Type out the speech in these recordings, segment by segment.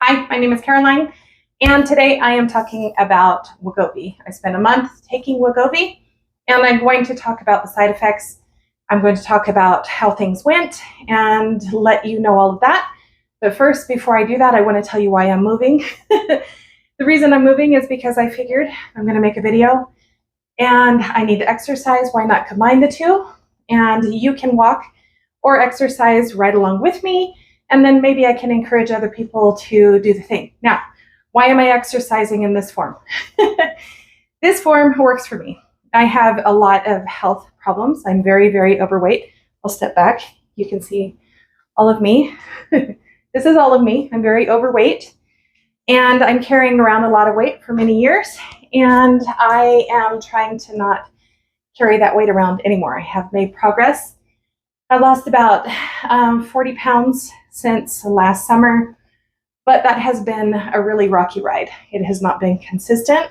Hi, my name is Caroline, and today I am talking about Wegovy. I spent a month taking Wegovy, and I'm going to talk about the side effects. I'm going to talk about how things went and let you know all of that. But first, before I do that, I want to tell you why I'm moving. The reason I'm moving is because I figured I'm going to make a video and I need to exercise. Why not combine the two? And you can walk or exercise right along with me. And then maybe I can encourage other people to do the thing. Now, why am I exercising in this form? This form works for me. I have a lot of health problems. I'm very, very overweight. I'll step back. You can see all of me. This is all of me. I'm very overweight. And I'm carrying around a lot of weight for many years. And I am trying to not carry that weight around anymore. I have made progress. I lost about 40 pounds since last summer, but that has been a really rocky ride. It has not been consistent.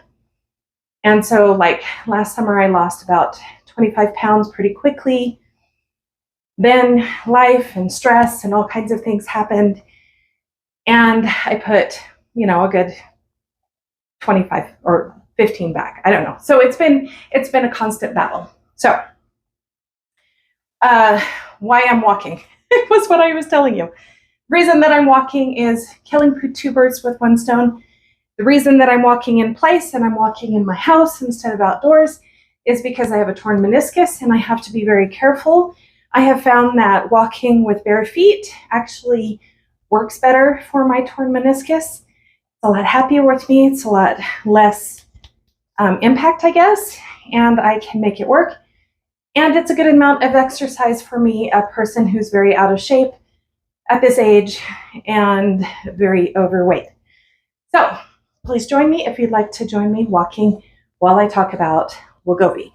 And so like last summer, I lost about 25 pounds pretty quickly. Then life and stress and all kinds of things happened. And I put, a good 25 or 15 back. I don't know. So it's been a constant battle. So why I'm walking was what I was telling you. The reason that I'm walking is killing two birds with one stone. The reason that I'm walking in place and I'm walking in my house instead of outdoors is because I have a torn meniscus and I have to be very careful. I have found that walking with bare feet actually works better for my torn meniscus. It's a lot happier with me. It's a lot less impact, I guess, and I can make it work. And it's a good amount of exercise for me, a person who's very out of shape at this age and very overweight. So please join me if you'd like to join me walking while I talk about Wegovy.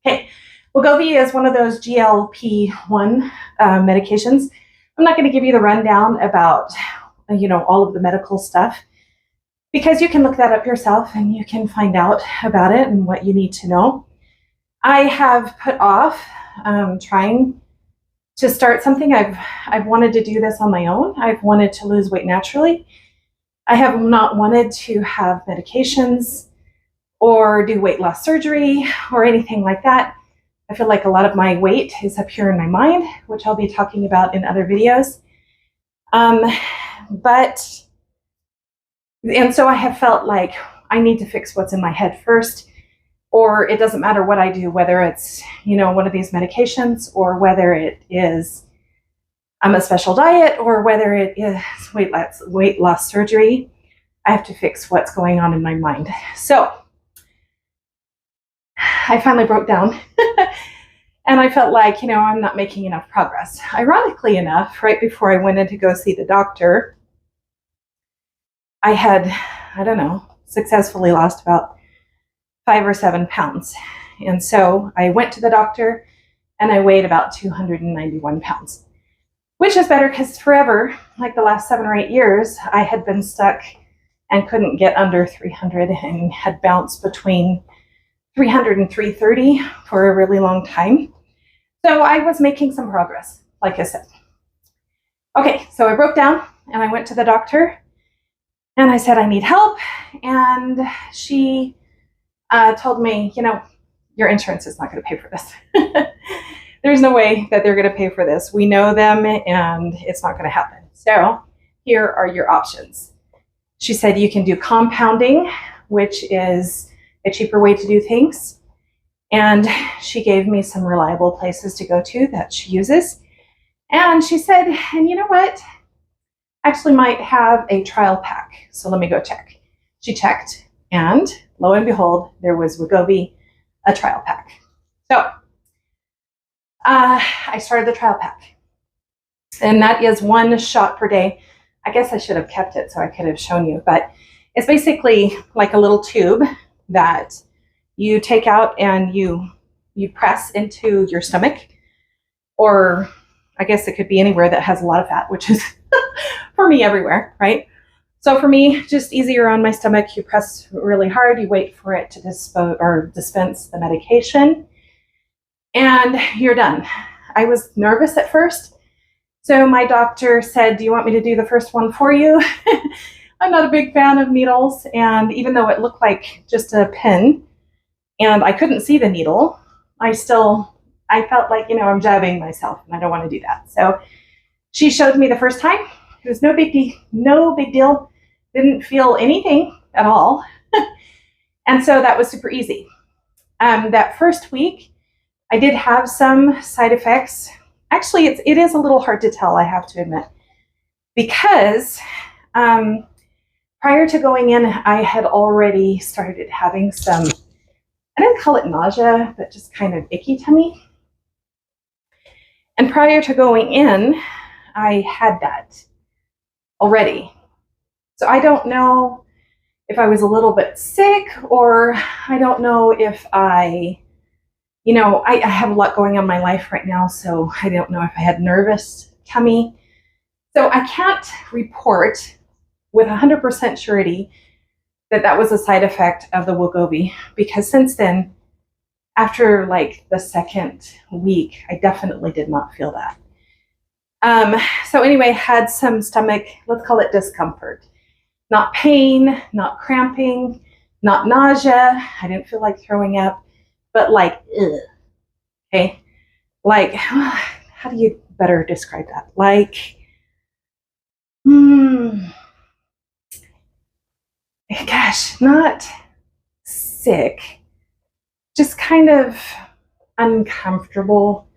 Okay, Wegovy is one of those GLP-1 medications. I'm not going to give you the rundown about, all of the medical stuff because you can look that up yourself and you can find out about it and what you need to know. I have put off trying to start something. I've wanted to do this on my own. I've wanted to lose weight naturally. I have not wanted to have medications or do weight loss surgery or anything like that. I feel like a lot of my weight is up here in my mind, which I'll be talking about in other videos. And so I have felt like I need to fix what's in my head first. Or it doesn't matter what I do, whether it's, one of these medications or whether it is a special diet or whether it is weight loss surgery. I have to fix what's going on in my mind. So I finally broke down and I felt like, I'm not making enough progress. Ironically enough, right before I went in to go see the doctor, I had, successfully lost about 5 or 7 pounds. And so I went to the doctor and I weighed about 291 pounds, which is better because forever, like the last 7 or 8 years, I had been stuck and couldn't get under 300 and had bounced between 300 and 330 for a really long time. So I was making some progress, like I said. Okay, so I broke down and I went to the doctor and I said, I need help. And she told me, your insurance is not going to pay for this. There's no way that they're going to pay for this. We know them and it's not going to happen. So here are your options. She said you can do compounding, which is a cheaper way to do things. And she gave me some reliable places to go to that she uses. And she said, and you know what? Actually might have a trial pack. So let me go check. She checked and lo and behold, there was Wegovy, a trial pack. So I started the trial pack. And that is 1 shot per day. I guess I should have kept it so I could have shown you. But it's basically like a little tube that you take out and you press into your stomach. Or I guess it could be anywhere that has a lot of fat, which is for me everywhere, right? So for me, just easier on my stomach, you press really hard, you wait for it to dispense the medication, and you're done. I was nervous at first, so my doctor said, do you want me to do the first one for you? I'm not a big fan of needles, and even though it looked like just a pin and I couldn't see the needle, I felt like, I'm jabbing myself, and I don't want to do that. So she showed me the first time. It was no big deal. Didn't feel anything at all. And so that was super easy. That first week, I did have some side effects. Actually, it is a little hard to tell, I have to admit, because prior to going in, I had already started having some, I didn't call it nausea, but just kind of icky tummy. And prior to going in, I had that already. So I don't know if I was a little bit sick, or I don't know if I have a lot going on in my life right now, so I don't know if I had nervous tummy. So I can't report with 100% surety that was a side effect of the Wegovy, because since then, after like the second week, I definitely did not feel that. So anyway, had some stomach, let's call it discomfort. Not pain, not cramping, not nausea. I didn't feel like throwing up, but like, ugh. Okay? Like, how do you better describe that? Like, gosh, not sick, just kind of uncomfortable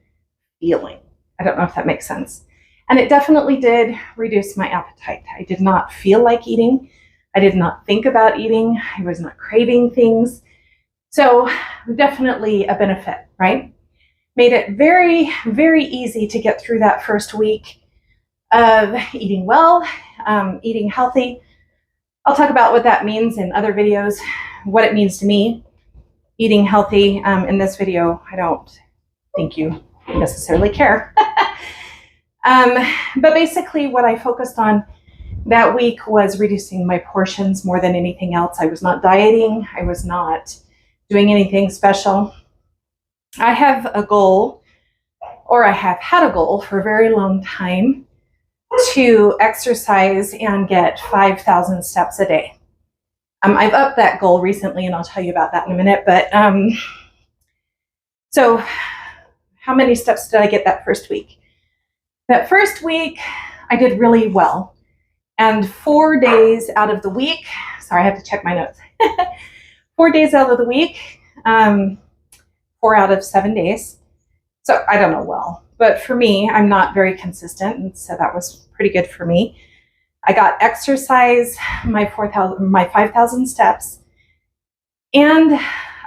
feeling. I don't know if that makes sense. And it definitely did reduce my appetite. I did not feel like eating. I did not think about eating. I was not craving things. So definitely a benefit, right? Made it very, very easy to get through that first week of eating well, eating healthy. I'll talk about what that means in other videos, what it means to me, eating healthy. In this video, I don't think you necessarily care. But basically what I focused on that week was reducing my portions more than anything else. I was not dieting. I was not doing anything special. I have a goal, or I have had a goal for a very long time, to exercise and get 5,000 steps a day. I've upped that goal recently, and I'll tell you about that in a minute. But so how many steps did I get that first week? That first week, I did really well. And 4 days out of the week, sorry, I have to check my notes. 4 days out of the week, 4 out of 7 days. So I don't know well, but for me, I'm not very consistent, and so that was pretty good for me. I got exercise, my 5,000 steps, and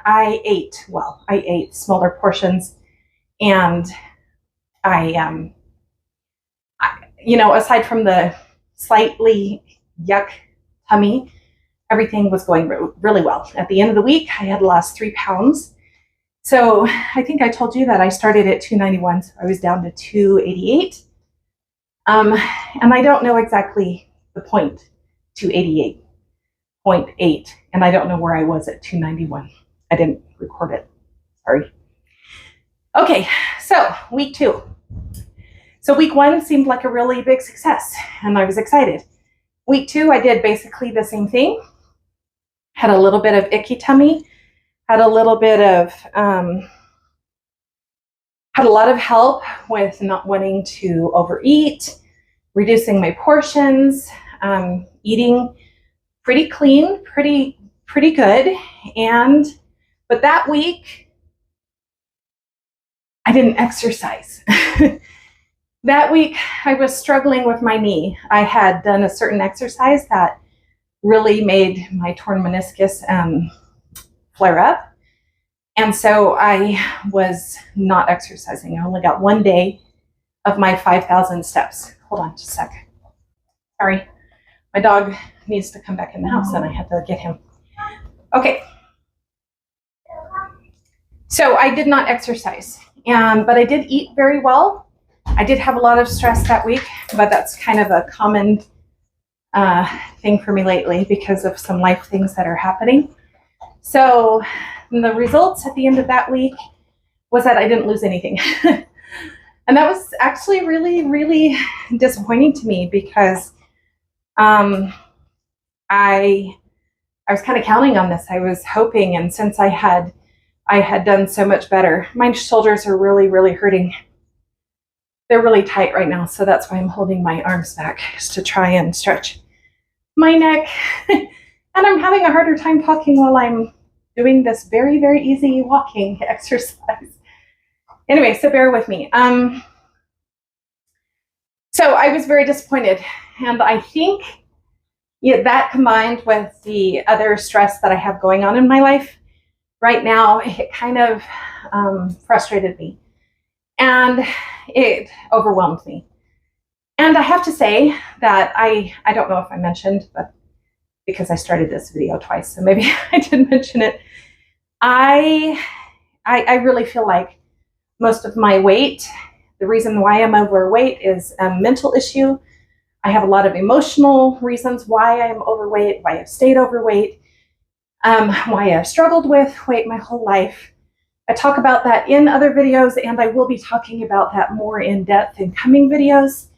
I ate well. I ate smaller portions, and I aside from the slightly yuck tummy, everything was going really well. At the end of the week, I had lost 3 pounds. So I think I told you that I started at 291, so I was down to 288. And I don't know exactly the point, 288.8, and I don't know where I was at 291. I didn't record it, sorry. Okay, so week 2. So week 1 seemed like a really big success, and I was excited. Week 2, I did basically the same thing. Had a little bit of icky tummy, had a little bit of, had a lot of help with not wanting to overeat, reducing my portions, eating pretty clean, pretty good. But that week, I didn't exercise. That week, I was struggling with my knee. I had done a certain exercise that really made my torn meniscus flare up. And so I was not exercising. I only got 1 day of my 5,000 steps. Hold on just a sec. Sorry. My dog needs to come back in the house, and I have to get him. Okay. So I did not exercise, but I did eat very well. I did have a lot of stress that week, but that's kind of a common thing for me lately because of some life things that are happening. So the results at the end of that week was that I didn't lose anything. And that was actually really, really disappointing to me because I was kind of counting on this. I was hoping, and since I had done so much better. My shoulders are really, really hurting. They're really tight right now, so that's why I'm holding my arms back, is to try and stretch my neck. And I'm having a harder time talking while I'm doing this very, very easy walking exercise. Anyway, so bear with me. So I was very disappointed, and I think that combined with the other stress that I have going on in my life right now, it kind of frustrated me, and it overwhelmed me. And I have to say that I don't know if I mentioned, but because I started this video twice, so maybe I didn't mention it. I really feel like most of my weight, the reason why I'm overweight is a mental issue. I have a lot of emotional reasons why I'm overweight, why I've stayed overweight, why I've struggled with weight my whole life. I talk about that in other videos, and I will be talking about that more in depth in coming videos.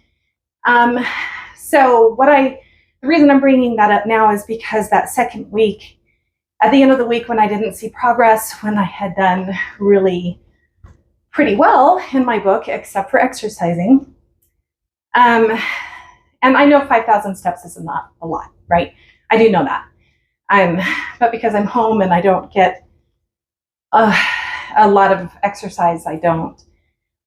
So the reason I'm bringing that up now is because that second week, at the end of the week when I didn't see progress, when I had done really pretty well in my book, except for exercising, and I know 5,000 steps is not a lot, right? I do know that. But because I'm home and I don't get a lot of exercise, I don't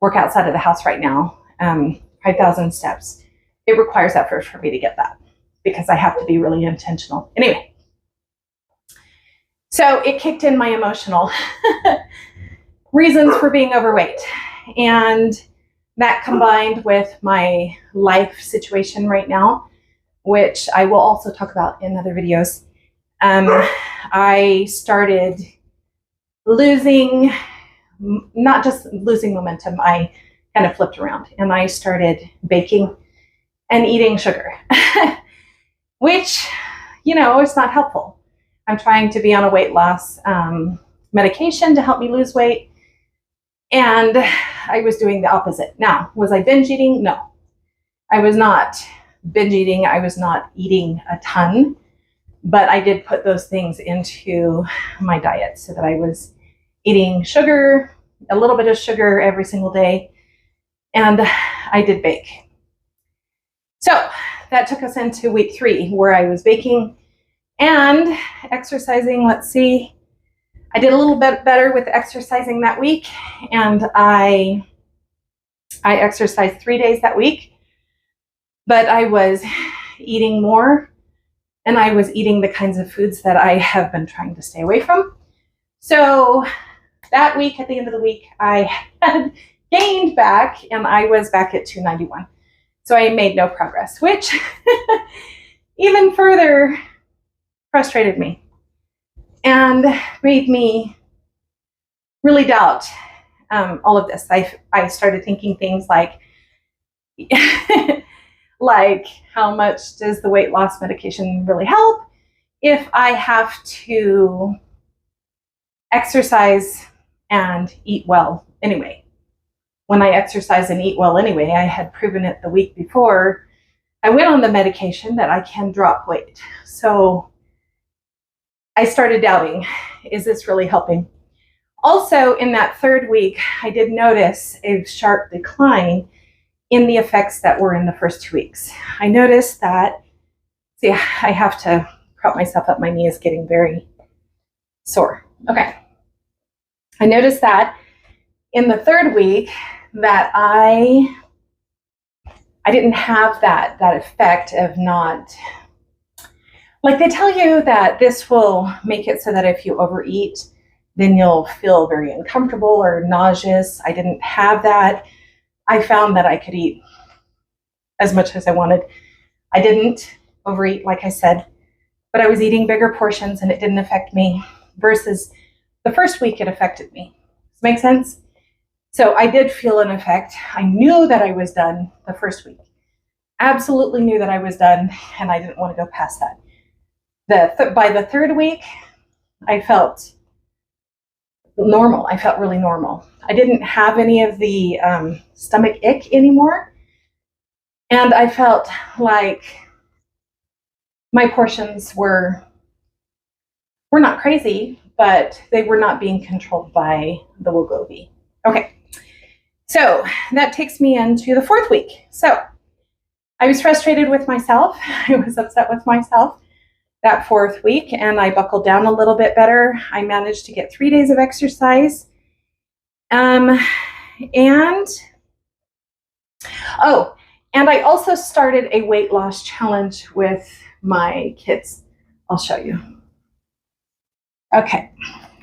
work outside of the house right now. 5,000 steps. It requires effort for me to get that because I have to be really intentional. Anyway, so it kicked in my emotional reasons for being overweight. And that combined with my life situation right now, which I will also talk about in other videos, I started not just losing momentum, I kind of flipped around and I started baking and eating sugar, which, is not helpful. I'm trying to be on a weight loss medication to help me lose weight, and I was doing the opposite. Now, was I binge eating? No, I was not binge eating. I was not eating a ton, but I did put those things into my diet so that I was eating sugar, a little bit of sugar every single day, and I did bake. So that took us into week 3, where I was baking and exercising. Let's see, I did a little bit better with exercising that week, and I exercised 3 days that week, but I was eating more, and I was eating the kinds of foods that I have been trying to stay away from. So that week, at the end of the week, I had gained back, and I was back at 291. So I made no progress, which even further frustrated me and made me really doubt all of this. I started thinking things like, like, how much does the weight loss medication really help if I have to exercise and eat well anyway? When I exercise and eat well anyway, I had proven it the week before I went on the medication that I can drop weight. So I started doubting, is this really helping? Also, in that 3rd week, I did notice a sharp decline in the effects that were in the first 2 weeks. I noticed that, see, I have to prop myself up. My knee is getting very sore. Okay. I noticed that in the 3rd week that I didn't have that effect of not, like they tell you that this will make it so that if you overeat, then you'll feel very uncomfortable or nauseous. I didn't have that. I found that I could eat as much as I wanted. I didn't overeat, like I said, but I was eating bigger portions and it didn't affect me, versus the first week it affected me. Does that make sense? So I did feel an effect. I knew that I was done the first week. Absolutely knew that I was done, and I didn't want to go past that. By the 3rd week, I felt normal. I felt really normal. I didn't have any of the stomach ick anymore, and I felt like my portions were not crazy, but they were not being controlled by the Wegovy. Okay, so that takes me into the 4th week. So I was frustrated with myself. I was upset with myself that 4th week, and I buckled down a little bit better. I managed to get 3 days of exercise. And I also started a weight loss challenge with my kids. I'll show you. Okay,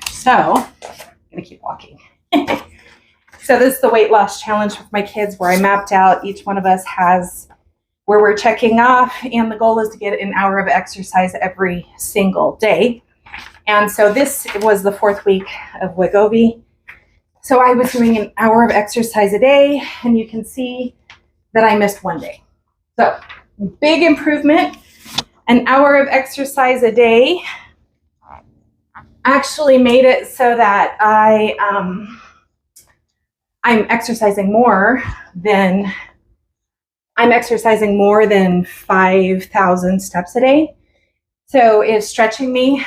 so I'm gonna keep walking. So this is the weight loss challenge with my kids, where I mapped out each one of us has where we're checking off, and the goal is to get an hour of exercise every single day. And so this was the 4th week of Wegovy. So I was doing an hour of exercise a day, and you can see that I missed 1 day. So big improvement. An hour of exercise a day actually made it so that I'm exercising more than 5,000 steps a day. So it's stretching me.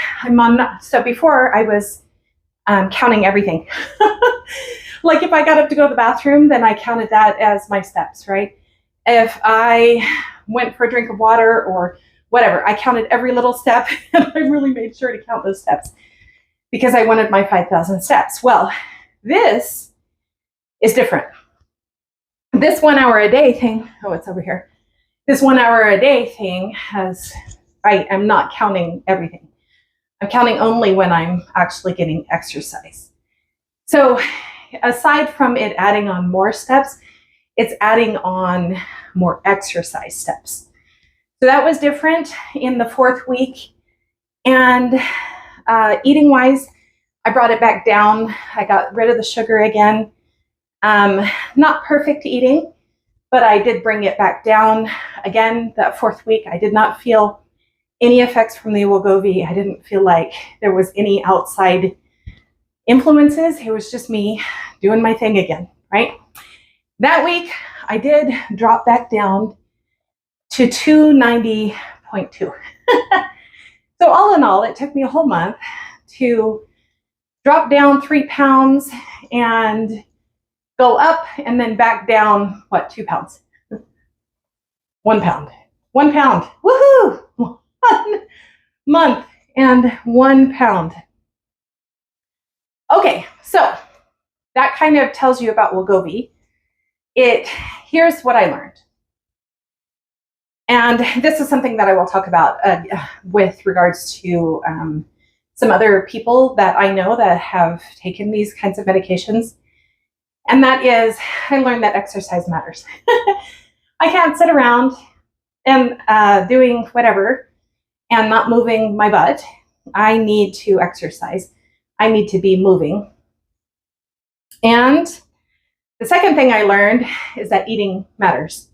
So before I was counting everything. Like if I got up to go to the bathroom, then I counted that as my steps, right? If I went for a drink of water or whatever, I counted every little step, and I really made sure to count those steps because I wanted my 5,000 steps. Well, this is different. This 1 hour a day thing, it's over here. This 1 hour a day thing I am not counting everything. I'm counting only when I'm actually getting exercise. So aside from it adding on more steps, it's adding on more exercise steps. So that was different in the 4th week. And eating wise, I brought it back down. I got rid of the sugar again. Not perfect eating, but I did bring it back down. Again, that 4th week, I did not feel any effects from the Wegovy. I didn't feel like there was any outside influences. It was just me doing my thing again, right? That week, I did drop back down to 290.2. So all in all, it took me a whole month to drop down 3 pounds and go up and then back down, 2 pounds? 1 pound. 1 pound. Woohoo! 1 month and 1 pound. Okay, so that kind of tells you about Wegovy. Here's what I learned. And this is something that I will talk about with regards to some other people that I know that have taken these kinds of medications. And that is, I learned that exercise matters. I can't sit around and doing whatever and not moving my butt. I need to exercise. I need to be moving. And the second thing I learned is that eating matters.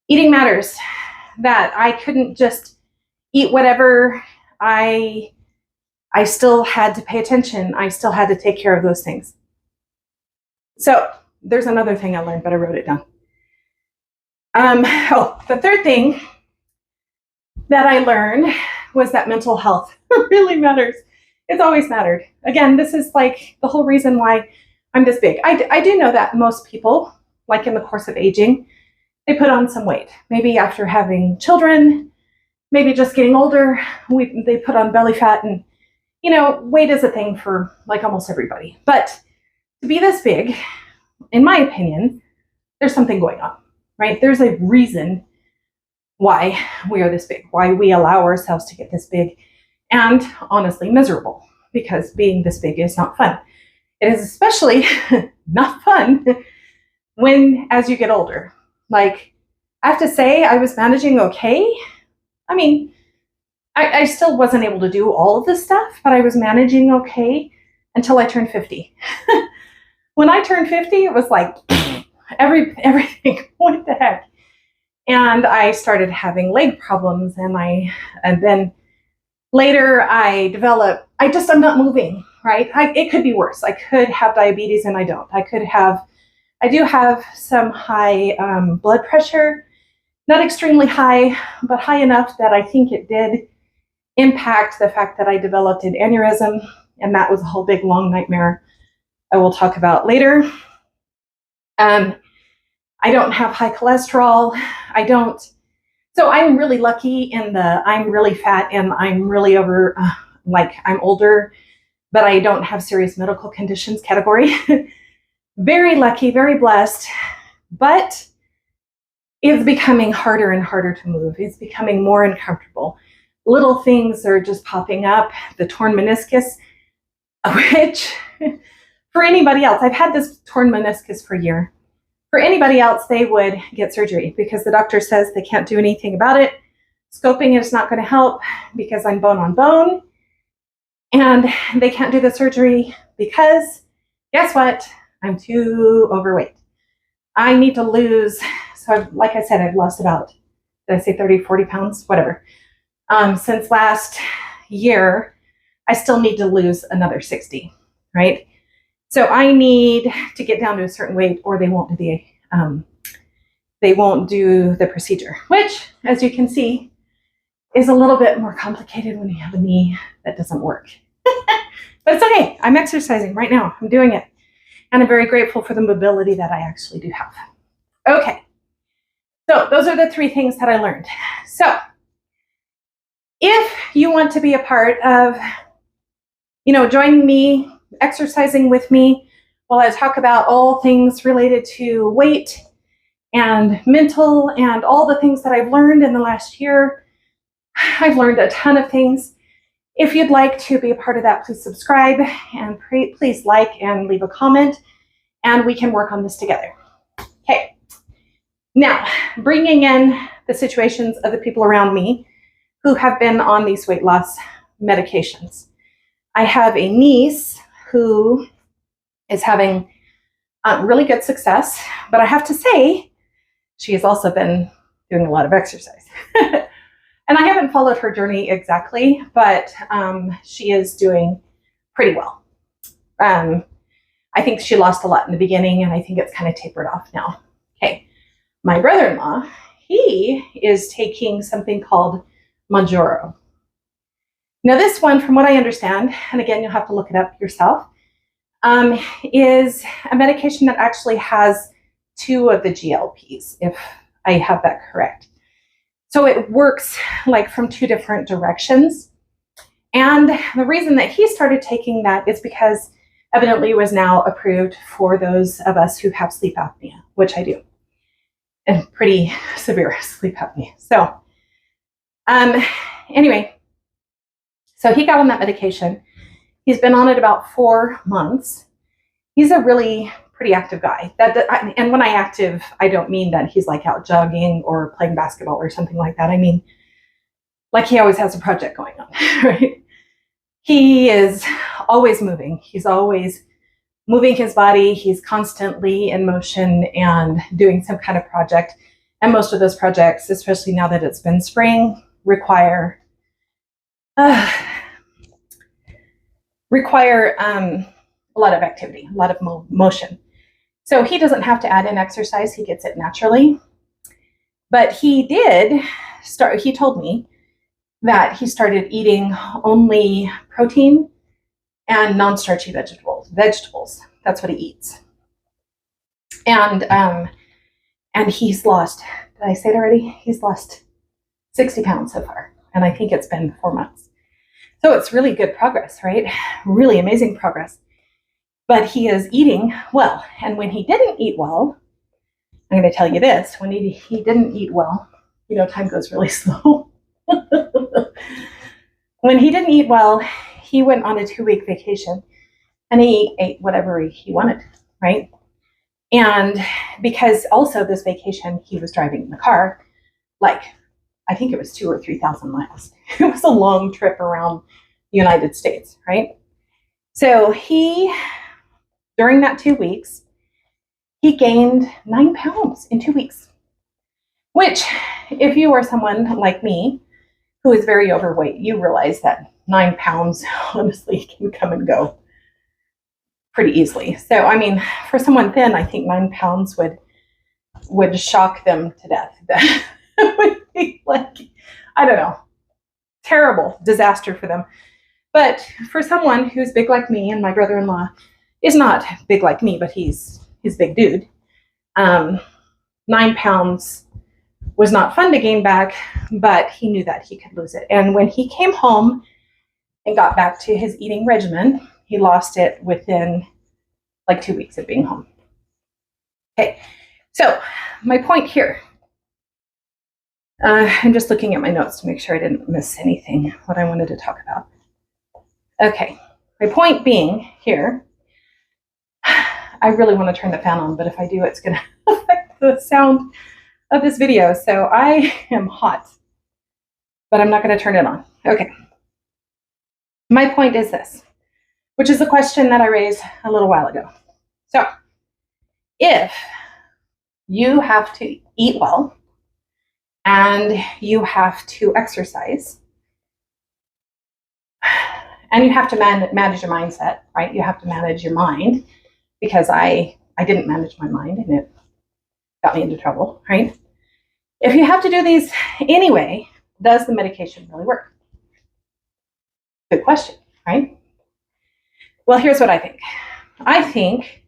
Eating matters. That I couldn't just eat whatever. I still had to pay attention. I still had to take care of those things. So there's another thing I learned, but I wrote it down. The third thing that I learned was that mental health really matters. It's always mattered. Again, this is like the whole reason why I'm this big. I do know that most people, like in the course of aging, they put on some weight. Maybe after having children, maybe just getting older, they put on belly fat, and weight is a thing for like almost everybody. But to be this big, in my opinion, there's something going on, right? There's a reason why we are this big, why we allow ourselves to get this big, and honestly miserable, because being this big is not fun. It is especially not fun as you get older. Like, I have to say, I was managing okay. I mean, I still wasn't able to do all of this stuff, but I was managing okay until I turned 50. When I turned 50, it was like everything, what the heck? And I started having leg problems, and then later I developed, I'm not moving, right? It could be worse. I could have diabetes and I don't. I do have some high blood pressure, Not extremely high, but high enough that I think it did impact the fact that I developed an aneurysm, and that was a whole big long nightmare I will talk about later. I don't have high cholesterol. So I'm really lucky in the I'm really fat and I'm really I'm older, but I don't have serious medical conditions category. Very lucky, very blessed, but it's becoming harder and harder to move. It's becoming more uncomfortable. Little things are just popping up. The torn meniscus, which for anybody else, I've had this torn meniscus for a year. For anybody else, they would get surgery because the doctor says they can't do anything about it. Scoping is not going to help because I'm bone on bone. And they can't do the surgery because, guess what? I'm too overweight. I need to lose, like I said, I've lost about, did I say 30, 40 pounds? Whatever. Since last year, I still need to lose another 60, right? So I need to get down to a certain weight or they won't do the procedure, which, as you can see, is a little bit more complicated when you have a knee that doesn't work. But it's okay. I'm exercising right now. I'm doing it. And I'm very grateful for the mobility that I actually do have. Okay. So those are the 3 things that I learned. So if you want to be a part of, joining me, exercising with me while I talk about all things related to weight and mental and all the things that I've learned in the last year, I've learned a ton of things. If you'd like to be a part of that, please subscribe and please like and leave a comment, and we can work on this together. Okay. Now, bringing in the situations of the people around me who have been on these weight loss medications. I have a niece who is having really good success, but I have to say, she has also been doing a lot of exercise. And I haven't followed her journey exactly, but she is doing pretty well. I think she lost a lot in the beginning, and I think it's kind of tapered off now. Okay. My brother-in-law, he is taking something called Mounjaro. Now, this one, from what I understand, and again, you'll have to look it up yourself, is a medication that actually has 2 of the GLPs, if I have that correct. So it works like from 2 different directions. And the reason that he started taking that is because evidently it was now approved for those of us who have sleep apnea, which I do, and pretty severe sleep apnea. So anyway, so he got on that medication. He's been on it about 4 months. He's a really pretty active guy. And when I active, I don't mean that he's like out jogging or playing basketball or something like that. I mean, like he always has a project going on, right? He is always moving. He's always moving his body. He's constantly in motion and doing some kind of project. And most of those projects, especially now that it's been spring, require a lot of activity, a lot of motion. So he doesn't have to add in exercise. He gets it naturally. But he told me that he started eating only protein and non-starchy vegetables. That's what he eats. And he's lost, did I say it already? He's lost 60 pounds so far. And I think it's been 4 months. So it's really good progress, right? Really amazing progress. But he is eating well. And when he didn't eat well, I'm going to tell you this, when he didn't eat well, time goes really slow. When he didn't eat well, he went on a 2-week vacation and he ate whatever he wanted, right? And because also this vacation, he was driving in the car, I think it was 2,000 or 3,000 miles. It was a long trip around the United States, right? So during that 2 weeks, he gained 9 pounds in 2 weeks, which if you are someone like me who is very overweight, you realize that 9 pounds honestly can come and go pretty easily. So, I mean, for someone thin, I think 9 pounds would shock them to death. It would be like, I don't know, terrible disaster for them. But for someone who's big like me, and my brother-in-law is not big like me, but he's big dude, 9 pounds was not fun to gain back, but he knew that he could lose it. And when he came home and got back to his eating regimen, he lost it within like 2 weeks of being home. Okay, so my point here, I'm just looking at my notes to make sure I didn't miss anything, what I wanted to talk about. Okay, my point being here, I really want to turn the fan on, but if I do, it's going to affect the sound of this video. So I am hot, but I'm not going to turn it on. Okay. My point is this, which is the question that I raised a little while ago. So if you have to eat well and you have to exercise and you have to manage your mindset, right? You have to manage your mind, because I didn't manage my mind and it got me into trouble, right? If you have to do these anyway, does the medication really work? Good question, right? Well, here's what I think. I think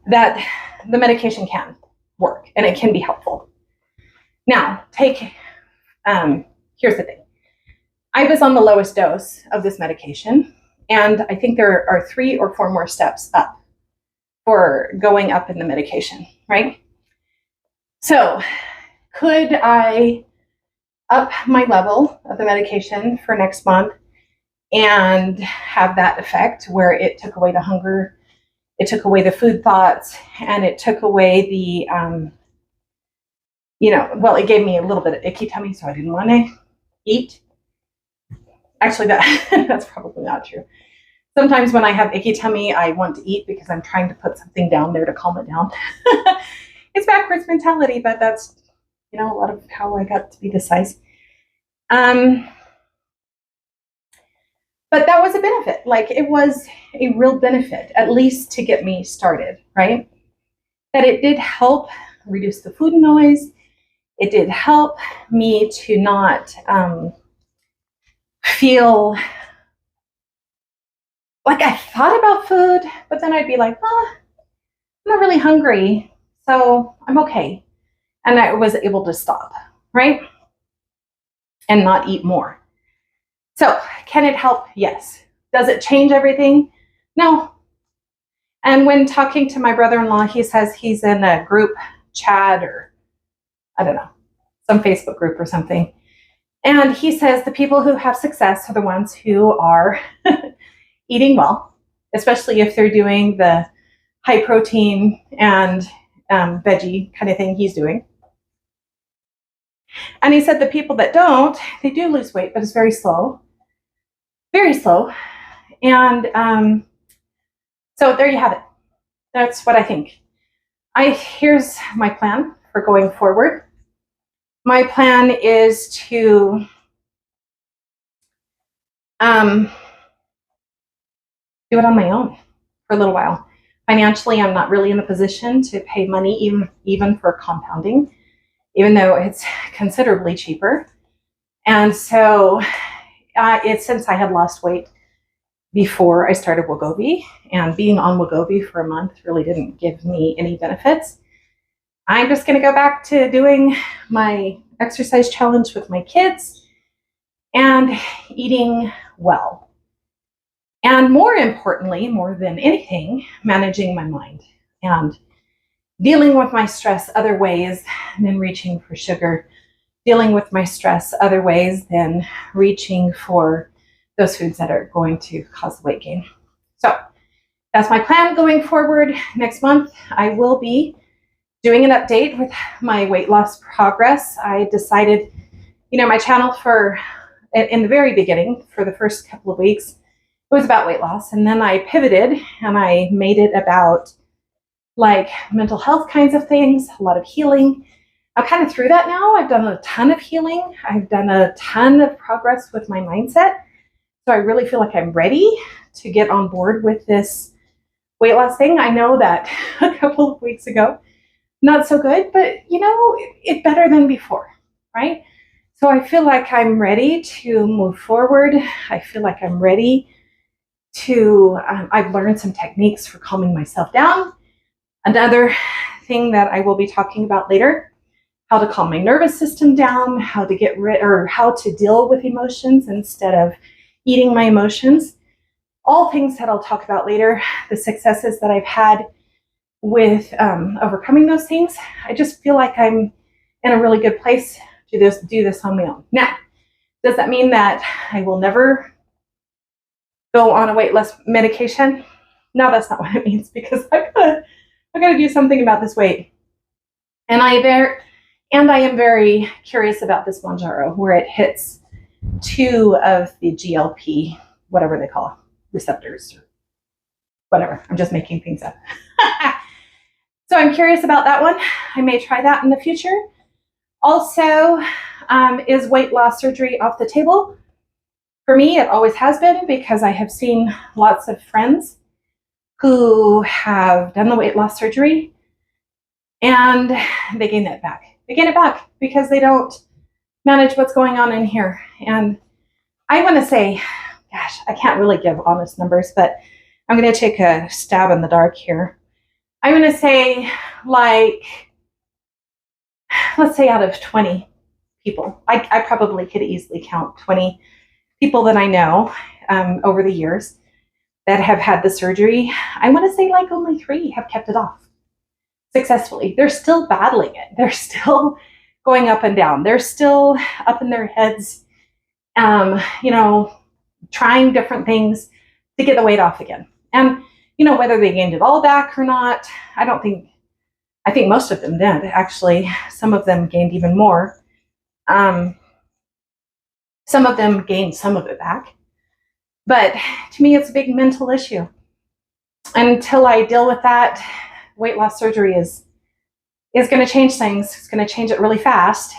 that the medication can work and it can be helpful. Now, here's the thing. I was on the lowest dose of this medication, and I think there are 3 or 4 more steps up for going up in the medication, right? So could I up my level of the medication for next month and have that effect where it took away the hunger, it took away the food thoughts, and it took away the, it gave me a little bit of icky tummy, so I didn't want to eat. Actually, that's probably not true. Sometimes when I have icky tummy, I want to eat because I'm trying to put something down there to calm it down. It's backwards mentality, but that's, a lot of how I got to be this size. But that was a benefit. Like, it was a real benefit, at least to get me started, right? That it did help reduce the food noise. It did help me to not feel like I thought about food, but then I'd be like, I'm not really hungry, so I'm okay. And I was able to stop, right? And not eat more. So can it help? Yes. Does it change everything? No. And when talking to my brother-in-law, he says he's in a group chat, or I don't know, some Facebook group or something. And he says the people who have success are the ones who are eating well, especially if they're doing the high protein and veggie kind of thing he's doing. And he said the people that don't, they do lose weight, but it's very slow. Very slow. And so there you have it. That's what I think. Here's my plan for going forward. My plan is to do it on my own for a little while. Financially, I'm not really in a position to pay money even for compounding, even though it's considerably cheaper. And so since I had lost weight before I started Wegovy, and being on Wegovy for a month really didn't give me any benefits, I'm just going to go back to doing my exercise challenge with my kids and eating well. And more importantly, more than anything, managing my mind and dealing with my stress other ways than reaching for sugar, dealing with my stress other ways than reaching for those foods that are going to cause weight gain. So that's my plan going forward. Next month, I will be doing an update with my weight loss progress. I decided, my channel in the very beginning, for the first couple of weeks, it was about weight loss. And then I pivoted and I made it about like mental health kinds of things, a lot of healing. I'm kind of through that now. I've done a ton of healing. I've done a ton of progress with my mindset. So I really feel like I'm ready to get on board with this weight loss thing. I know that a couple of weeks ago, not so good, but it's better than before. right? So I feel like I'm ready to move forward. I feel like I'm ready to, I've learned some techniques for calming myself down. Another thing that I will be talking about later, how to calm my nervous system down, how to get rid, or how to deal with emotions instead of eating my emotions. All things that I'll talk about later, the successes that I've had with overcoming those things. I just feel like I'm in a really good place to do this on my own. Now, does that mean that I will never go on a weight loss medication? No, that's not what it means, because I gotta do something about this weight. And I am very curious about this Mounjaro, where it hits 2 of the GLP, whatever they call receptors, or whatever. I'm just making things up. So I'm curious about that one. I may try that in the future. Also, is weight loss surgery off the table? For me, it always has been, because I have seen lots of friends who have done the weight loss surgery and they gain it back. They gain it back because they don't manage what's going on in here. And I want to say, gosh, I can't really give honest numbers, but I'm going to take a stab in the dark here. I'm going to say, like, let's say out of 20 people, I probably could easily count 20 people that I know over the years that have had the surgery. I want to say like only 3 have kept it off successfully. They're still battling it. They're still going up and down. They're still up in their heads, trying different things to get the weight off again. And, whether they gained it all back or not, I think most of them did, actually. Some of them gained even more. Some of them gained some of it back. But to me, it's a big mental issue. Until I deal with that, weight loss surgery is going to change things. It's going to change it really fast.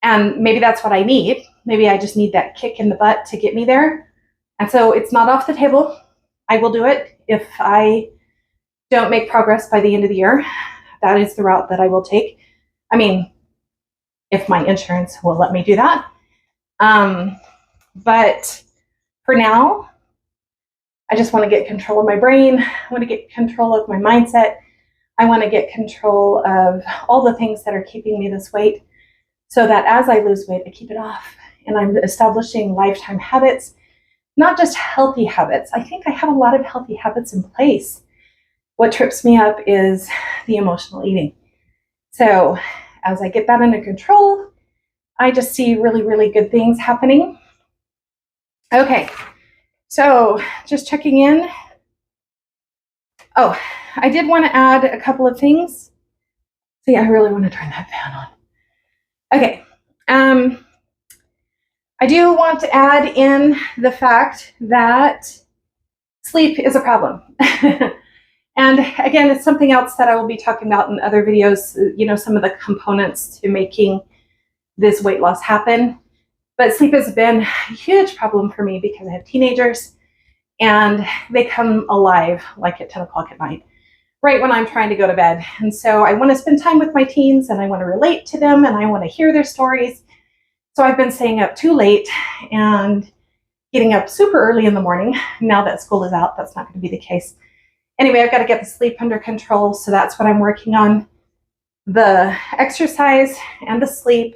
And maybe that's what I need. Maybe I just need that kick in the butt to get me there. And so it's not off the table. I will do it if I don't make progress by the end of the year. That is the route that I will take. I mean, if my insurance will let me do that. But for now, I just want to get control of my brain. I want to get control of my mindset. I want to get control of all the things that are keeping me this weight, so that as I lose weight, I keep it off. And I'm establishing lifetime habits, not just healthy habits. I think I have a lot of healthy habits in place. What trips me up is the emotional eating. So as I get that under control, I just see really, really good things happening. Okay, so just checking in. Oh, I did want to add a couple of things. See, I really want to turn that fan on. Okay, I do want to add in the fact that sleep is a problem. And again, it's something else that I will be talking about in other videos, some of the components to making this weight loss happen. But sleep has been a huge problem for me because I have teenagers and they come alive like at 10 o'clock at night, right when I'm trying to go to bed. And so I want to spend time with my teens and I want to relate to them and I want to hear their stories. So I've been staying up too late and getting up super early in the morning. Now that school is out, that's not going to be the case. Anyway, I've got to get the sleep under control. So that's what I'm working on, the exercise and the sleep.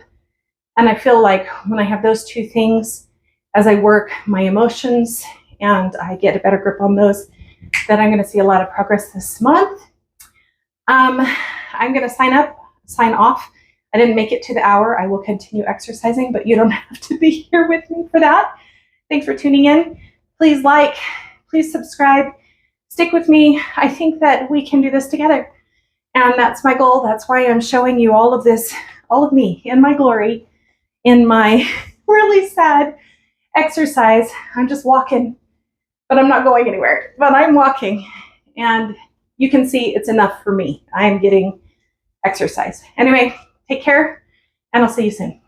And I feel like when I have those 2 things, as I work my emotions and I get a better grip on those, that I'm going to see a lot of progress this month. I'm going to sign off. I didn't make it to the hour. I will continue exercising, but you don't have to be here with me for that. Thanks for tuning in. Please like, please subscribe, stick with me. I think that we can do this together. And that's my goal. That's why I'm showing you all of this, all of me in my glory, in my really sad exercise. I'm just walking, but I'm not going anywhere, but I'm walking. And you can see it's enough for me. I'm getting exercise. Anyway, take care, and I'll see you soon.